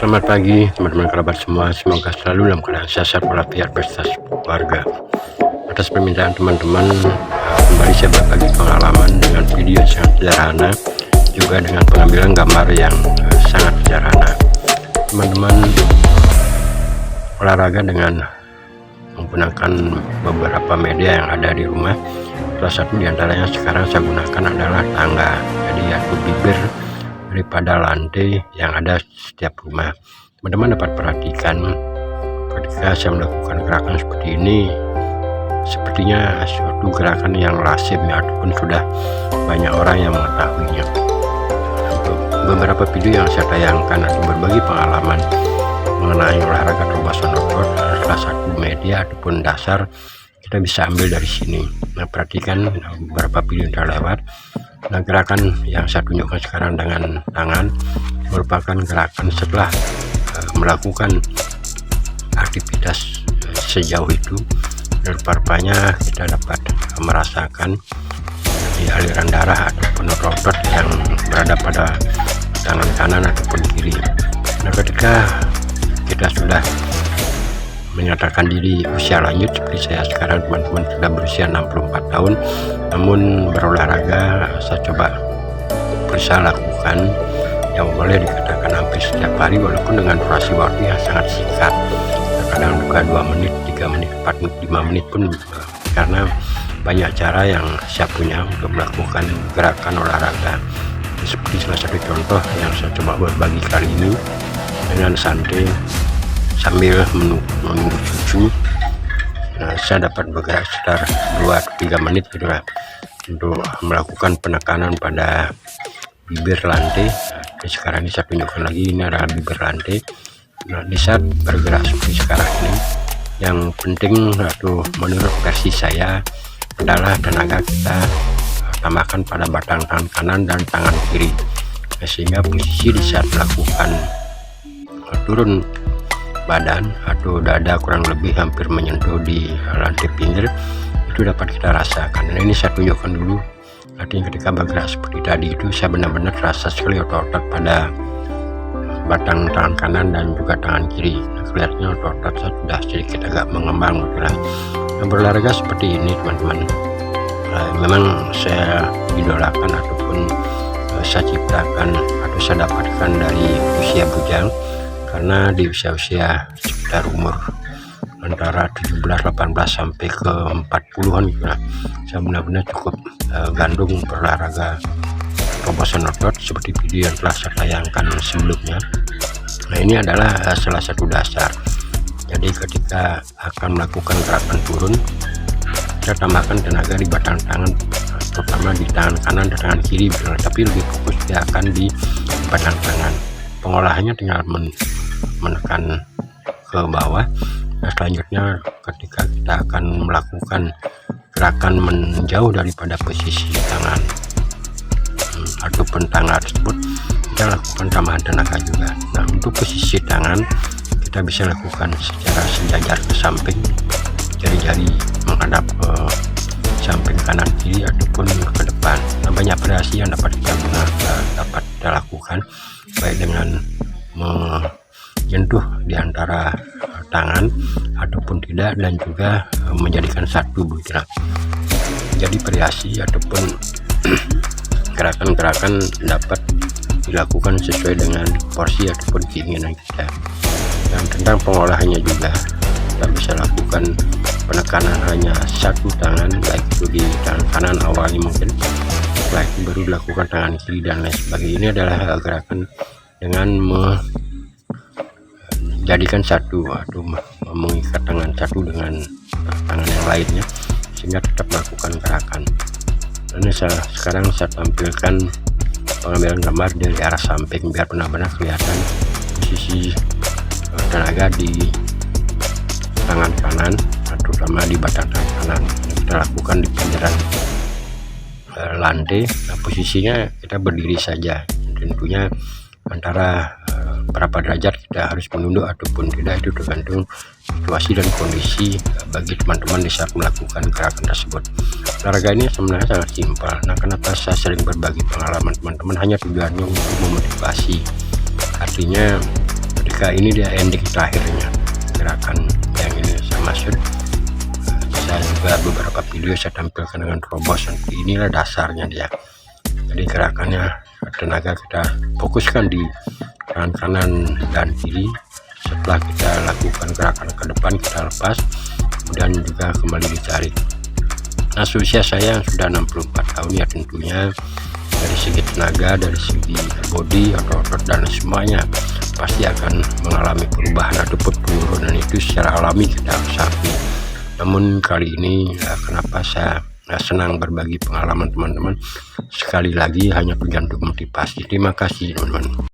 Selamat pagi teman-teman kerabat semua, semoga selalu dalam keadaan sehat walafiat beserta keluarga. Atas permintaan teman-teman, kembali saya berbagi pengalaman dengan video yang sangat sederhana, juga dengan pengambilan gambar yang sangat sederhana. Teman-teman olahraga dengan menggunakan beberapa media yang ada di rumah. Salah satu diantaranya sekarang saya gunakan adalah tangga, jadi yaitu bibir daripada lantai yang ada setiap rumah. Teman-teman dapat perhatikan ketika saya melakukan gerakan seperti ini, sepertinya suatu gerakan yang lazim ya, ataupun sudah banyak orang yang mengetahuinya. Beberapa video yang saya tayangkan atau berbagi pengalaman mengenai olahraga terobosan otot, salah satu media ataupun dasar kita bisa ambil dari sini. Nah, perhatikan beberapa video yang terlewat. Nah, gerakan yang saya tunjukkan sekarang dengan tangan merupakan gerakan setelah melakukan aktivitas sejauh itu, dan rupanya kita dapat merasakan di aliran darah ataupun otot yang berada pada tangan kanan ataupun kiri. Nah, ketika kita sudah menyatakan diri usia lanjut seperti saya sekarang, teman-teman sudah berusia 64 tahun, namun berolahraga saya coba berusaha lakukan yang boleh dikatakan hampir setiap hari, walaupun dengan durasi waktu yang sangat singkat, kadang juga 2 menit, 3 menit, 4 menit, 5 menit pun, karena banyak cara yang saya punya untuk melakukan gerakan olahraga. Seperti salah satu contoh yang saya coba berbagi kali ini, dengan santai sambil menunggu cucu. Nah, saya dapat bergerak sekitar 2-3 menit gitu lah, untuk melakukan penekanan pada bibir lantai. Nah, sekarang ini saya tunjukkan lagi, ini adalah bibir lantai. Nah, di saat bergerak seperti sekarang ini, yang penting atau menurut versi saya adalah tenaga kita tambahkan pada batang tangan kanan dan tangan kiri, sehingga posisi di saat melakukan turun badan atau dada kurang lebih hampir menyentuh di lantai pinggir itu dapat kita rasakan. Nah, ini saya tunjukkan dulu. Artinya ketika bergerak seperti tadi itu, saya benar-benar terasa sekali otot-otot pada batang tangan kanan dan juga tangan kiri. Nah, kelihatannya otot-otot saya sudah sedikit agak mengembang gitu lah. Nah, berolahraga seperti ini teman-teman, memang saya idolakan ataupun saya ciptakan atau saya dapatkan dari usia bujang, karena di usia-usia sekitar umur antara 17, 18 sampai ke 40-an gitu lah, saya benar-benar cukup gandung berolahraga terobosan otot seperti video yang telah saya tayangkan sebelumnya. Nah, ini adalah salah satu dasar. Jadi ketika akan melakukan gerakan turun, kita tambahkan tenaga di batang tangan, terutama di tangan kanan dan tangan kiri, tapi lebih fokus dia akan di batang tangan. Pengolahannya tinggal menekan ke bawah. Nah, selanjutnya ketika kita akan melakukan gerakan menjauh daripada posisi tangan ataupun tangga tersebut, kita lakukan tambahan tenaga juga. Nah, untuk posisi tangan kita bisa lakukan secara sejajar ke samping, jari-jari menghadap ke samping kanan kiri ataupun ke depan. Nah, banyak variasi yang dapat kita gunakan, dapat kita lakukan, baik dengan menyentuh di antara tangan ataupun tidak, dan juga menjadikan satu begitu. Jadi variasi ataupun gerakan-gerakan dapat dilakukan sesuai dengan porsi ataupun keinginan kita. Dan tentang pengolahannya juga kita bisa lakukan penekanan hanya satu tangan, baik itu di tangan kanan awalnya mungkin, setelah itu baru dilakukan tangan kiri dan lain sebagainya. Ini adalah gerakan dengan menjadikan satu atau mengikat tangan satu dengan tangan yang lainnya, sehingga tetap melakukan gerakan. Ini sekarang saya tampilkan pengambilan gambar dari arah samping biar benar-benar kelihatan posisi tenaga di tangan kanan, terutama di batang tangan kanan. Kita lakukan di pinggiran lantai. Nah, posisinya kita berdiri saja, tentunya antara berapa derajat kita harus menunduk ataupun tidak itu tergantung situasi dan kondisi bagi teman-teman di saat melakukan gerakan tersebut. Olahraga ini sebenarnya sangat simpel. Nah, kenapa saya sering berbagi pengalaman teman-teman, hanya tujuannya untuk memotivasi. Artinya ketika ketika ini dia ending terakhirnya gerakan yang ini saya maksud. Saya juga beberapa video saya tampilkan dengan terobosan. Inilah dasarnya dia. Jadi gerakannya tenaga kita fokuskan di tangan kanan dan kiri. Setelah kita lakukan gerakan ke depan kita lepas, kemudian juga kembali ditarik. Nah, usia saya yang sudah 64 tahun ya, tentunya dari segi tenaga, dari segi body atau otot dan semuanya pasti akan mengalami perubahan ataupun penurunan, itu secara alami kita akui. Namun kali ini kenapa saya senang berbagi pengalaman teman-teman, sekali lagi hanya tergantung motivasi. Terima kasih teman-teman.